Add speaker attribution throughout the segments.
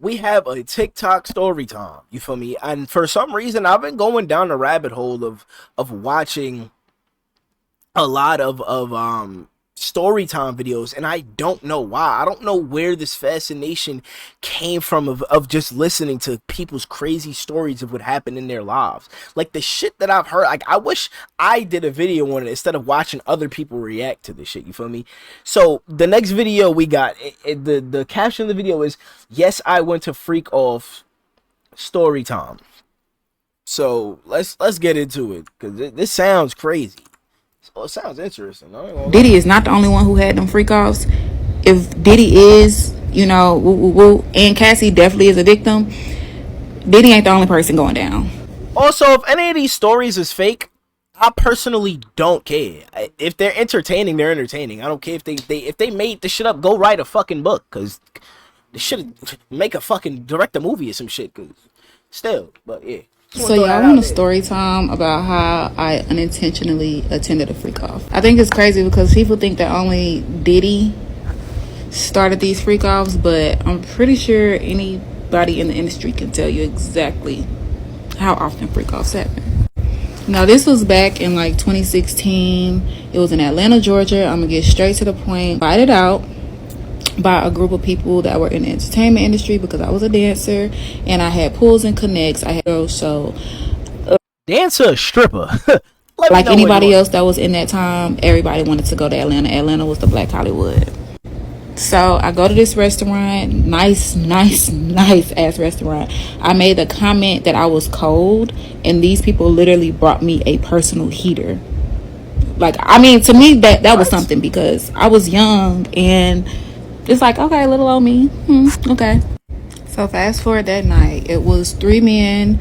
Speaker 1: we have a TikTok story time. You feel me? And for some reason, I've been going down the rabbit hole of watching a lot of story time videos, and I don't know why. I don't know where this fascination came from of just listening to people's crazy stories of what happened in their lives. Like the shit that I've heard, like I wish I did a video on it instead of watching other people react to this shit. You feel me? So the next video we got, the caption of the video is, "Yes, I went to freak off story time." So let's get into it because this sounds crazy. Oh, it sounds interesting. I ain't gonna
Speaker 2: Diddy
Speaker 1: lie.
Speaker 2: is not the only one who had them freak offs. If Diddy is, woo, woo, woo, and Cassie definitely is a victim, Diddy ain't the only person going down.
Speaker 1: Also, if any of these stories is fake, I personally don't care. If they're entertaining, they're entertaining. I don't care if they made the shit up. Go write a fucking book, cause they should make a fucking direct a movie or some shit. Cause still, but yeah. Just
Speaker 2: So
Speaker 1: want to throw
Speaker 2: y'all
Speaker 1: that
Speaker 2: want
Speaker 1: out
Speaker 2: a
Speaker 1: there.
Speaker 2: story time about how I unintentionally attended a freak off? I think it's crazy because people think that only Diddy started these freak offs, but I'm pretty sure anybody in the industry can tell you exactly how often freak offs happen. Now this was back in like 2016. It was in Atlanta, Georgia. I'm gonna get straight to the point. Invited out by a group of people that were in the entertainment industry because I was a dancer and I had pulls and connects. I had so
Speaker 1: Dancer, stripper. Let me
Speaker 2: like
Speaker 1: know what you
Speaker 2: anybody
Speaker 1: want.
Speaker 2: else that was in that time, everybody wanted to go to Atlanta. Atlanta was the Black Hollywood. So I go to this restaurant, nice ass restaurant. I made the comment that I was cold, and these people literally brought me a personal heater. Like, I mean, to me that was
Speaker 1: What?
Speaker 2: something because I was young and it's like, okay, little old me. Okay. So fast forward that night, it was three men,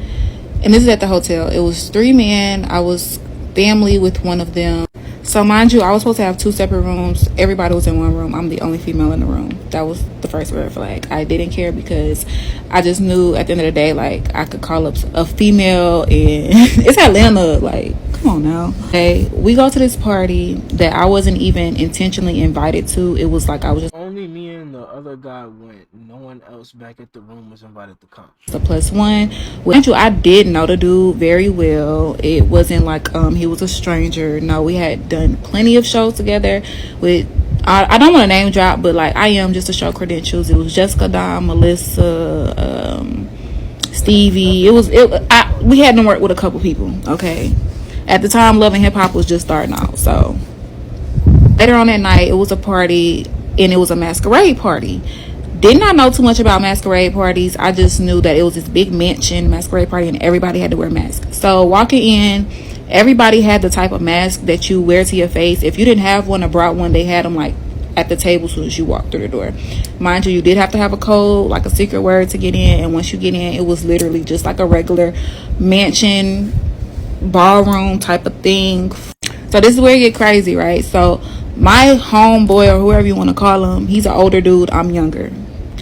Speaker 2: and this is at the hotel. It was three men. I was family with one of them. So mind you, I was supposed to have two separate rooms. Everybody was in one room. I'm the only female in the room. That was the first red flag. I didn't care because I just knew at the end of the day, like, I could call up a female and it's Atlanta. Like, come on now. Hey, we go to this party that I wasn't even intentionally invited to. It was like I was just
Speaker 1: Only me and the other guy went. No one else back at the room was invited to come.
Speaker 2: a plus one. With you, I did know the dude very well. It wasn't like he was a stranger. No, we had done plenty of shows together. With I don't want to name drop, but like I am just to show credentials. It was Jessica, Dom, Melissa, Stevie. We had to work with a couple people. Okay, at the time, Love and Hip Hop was just starting out. So later on that night, it was a party and it was a masquerade party. Did not know too much about masquerade parties. I just knew that it was this big mansion masquerade party and everybody had to wear masks. So walking in, everybody had the type of mask that you wear to your face. If you didn't have one or brought one, they had them like at the table as soon as you walk through the door. Mind you, you did have to have a code, like a secret word to get in. And once you get in, it was literally just like a regular mansion ballroom type of thing. So this is where it get crazy, right? So my homeboy or whoever you want to call him, he's an older dude. I'm younger.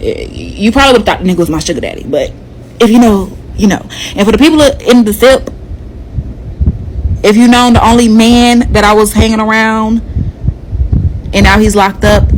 Speaker 2: You probably would have thought the nigga was my sugar daddy, but if you know, you know. And for the people in the SIP, if you know the only man that I was hanging around and now he's locked up,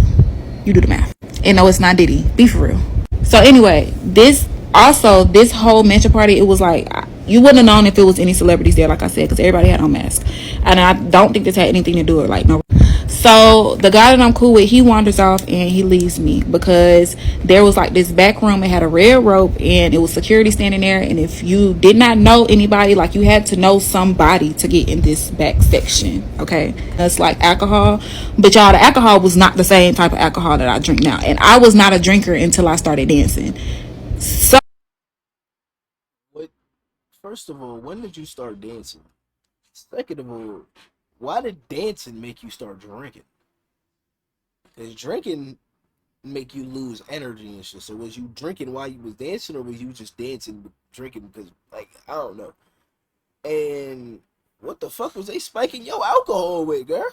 Speaker 2: you do the math. And no, it's not Diddy. Be for real. So anyway, this whole mansion party, it was like you wouldn't have known if it was any celebrities there, like I said, because everybody had on masks. And I don't think this had anything to do with like no. So the guy that I'm cool with, he wanders off and he leaves me because there was like this back room. It had a red rope and it was security standing there. And if you did not know anybody, like you had to know somebody to get in this back section. Okay, that's like alcohol, but y'all, the alcohol was not the same type of alcohol that I drink now, and I was not a drinker until I started dancing. So
Speaker 1: What? First of all, when did you start dancing? Second of all, why did dancing make you start drinking? Because drinking make you lose energy and shit. So was you drinking while you was dancing, or was you just dancing drinking? Because like I don't know. And what the fuck was they spiking your alcohol with, girl?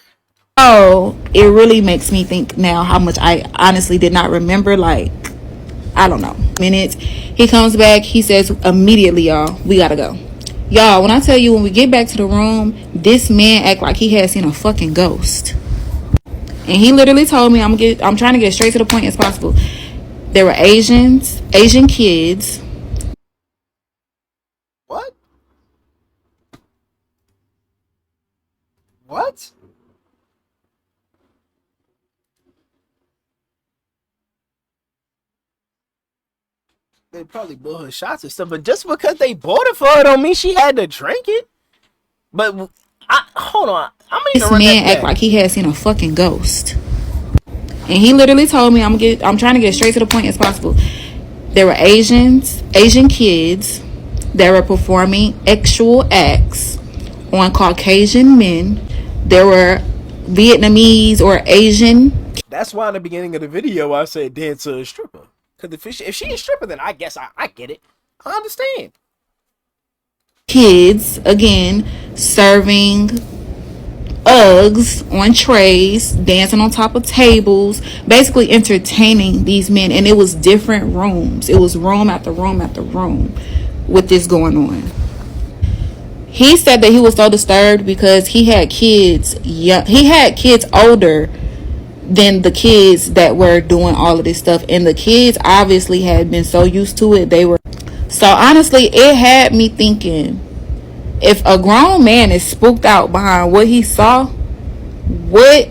Speaker 2: it really makes me think now how much I honestly did not remember. Like, I don't know, minutes. He comes back. He says immediately, y'all, we gotta go. Y'all, when I tell you, when we get back to the room, this man act like he had seen a fucking ghost. And he literally told me, I'm trying to get straight to the point as possible. There were Asian kids.
Speaker 1: What? What? They probably bought her shots and stuff, but just because they bought it for her don't mean she had to drink it. But hold on, I'm gonna need to
Speaker 2: This
Speaker 1: run that
Speaker 2: man act
Speaker 1: back.
Speaker 2: like he had seen a fucking ghost. And he literally told me, I'm trying to get straight to the point as possible. There were Asian kids that were performing actual acts on Caucasian men. There were Vietnamese or Asian
Speaker 1: That's why in the beginning of the video I said dancer a stripper. Cause if she a stripper, then I guess I get it. I understand.
Speaker 2: kids, again, serving Uggs on trays, dancing on top of tables, basically entertaining these men. And it was different rooms. It was room after room after room with this going on. He said that he was so disturbed because he had kids young, he had kids older than the kids that were doing all of this stuff, and the kids obviously had been so used to it. They were so honestly, it had me thinking, if a grown man is spooked out behind what he saw, what,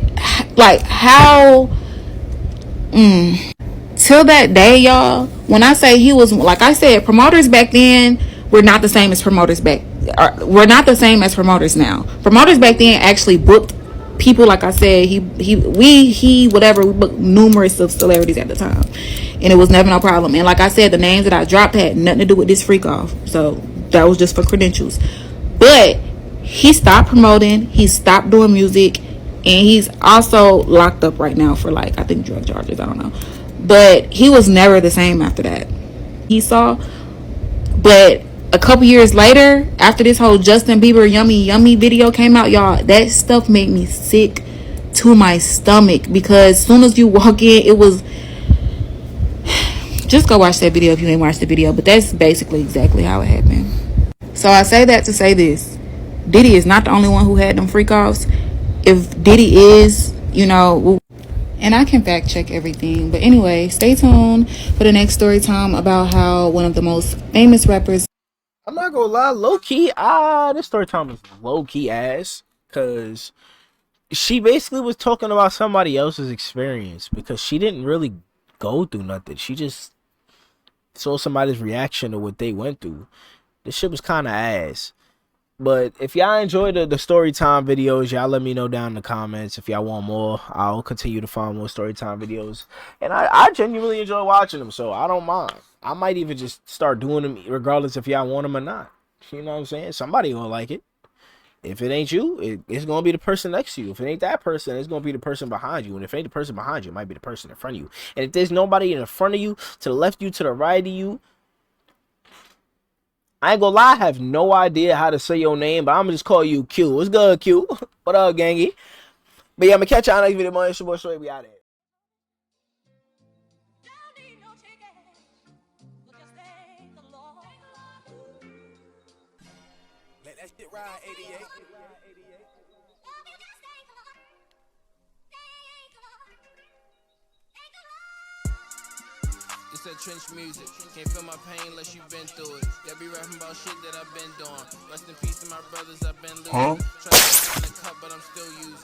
Speaker 2: like, how, till that day, y'all, when I say he was, like I said, promoters back then were not the same as promoters back, we're not the same as promoters now. Promoters back then actually booked people, like I said, we booked numerous of celebrities at the time, and it was never no problem. And like I said, the names that I dropped had nothing to do with this freak off, so that was just for credentials. But he stopped promoting, he stopped doing music, and he's also locked up right now for, like, I think drug charges, I don't know. But he was never the same after that. He saw, but a couple years later, after this whole Justin Bieber Yummy Yummy video came out, y'all, that stuff made me sick to my stomach, because as soon as you walk in, it was, just go watch that video if you ain't watched the video, but that's basically exactly how it happened. So I say that to say this: Diddy is not the only one who had them freak offs. If Diddy is, and I can fact check everything. But anyway, stay tuned for the next story time about how one of the most famous rappers.
Speaker 1: I'm not gonna lie, low key, this story time is low key ass, cause she basically was talking about somebody else's experience because she didn't really go through nothing. She just saw somebody's reaction to what they went through. This shit was kind of ass. But if y'all enjoy the story time videos, y'all let me know down in the comments. If y'all want more, I'll continue to find more story time videos. And I genuinely enjoy watching them, so I don't mind. I might even just start doing them regardless if y'all want them or not. You know what I'm saying? Somebody gonna like it. If it ain't you, it's gonna be the person next to you. If it ain't that person, it's gonna be the person behind you. And if it ain't the person behind you, it might be the person in front of you. And if there's nobody in front of you, to the left of you, to the right of you, I ain't gonna lie, I have no idea how to say your name, but I'm gonna just call you Q. What's good, Q? What up, gangy? But yeah, I'm gonna catch y'all next video, man. It's your boy Straight. We out there. Let that shit ride, 88.
Speaker 3: It's that trench music. Can't feel my pain unless you've been through it. They be rapping about shit that I've been doing. Rest in peace to my brothers I've been losing. Trying to put in the cup, but I'm still using.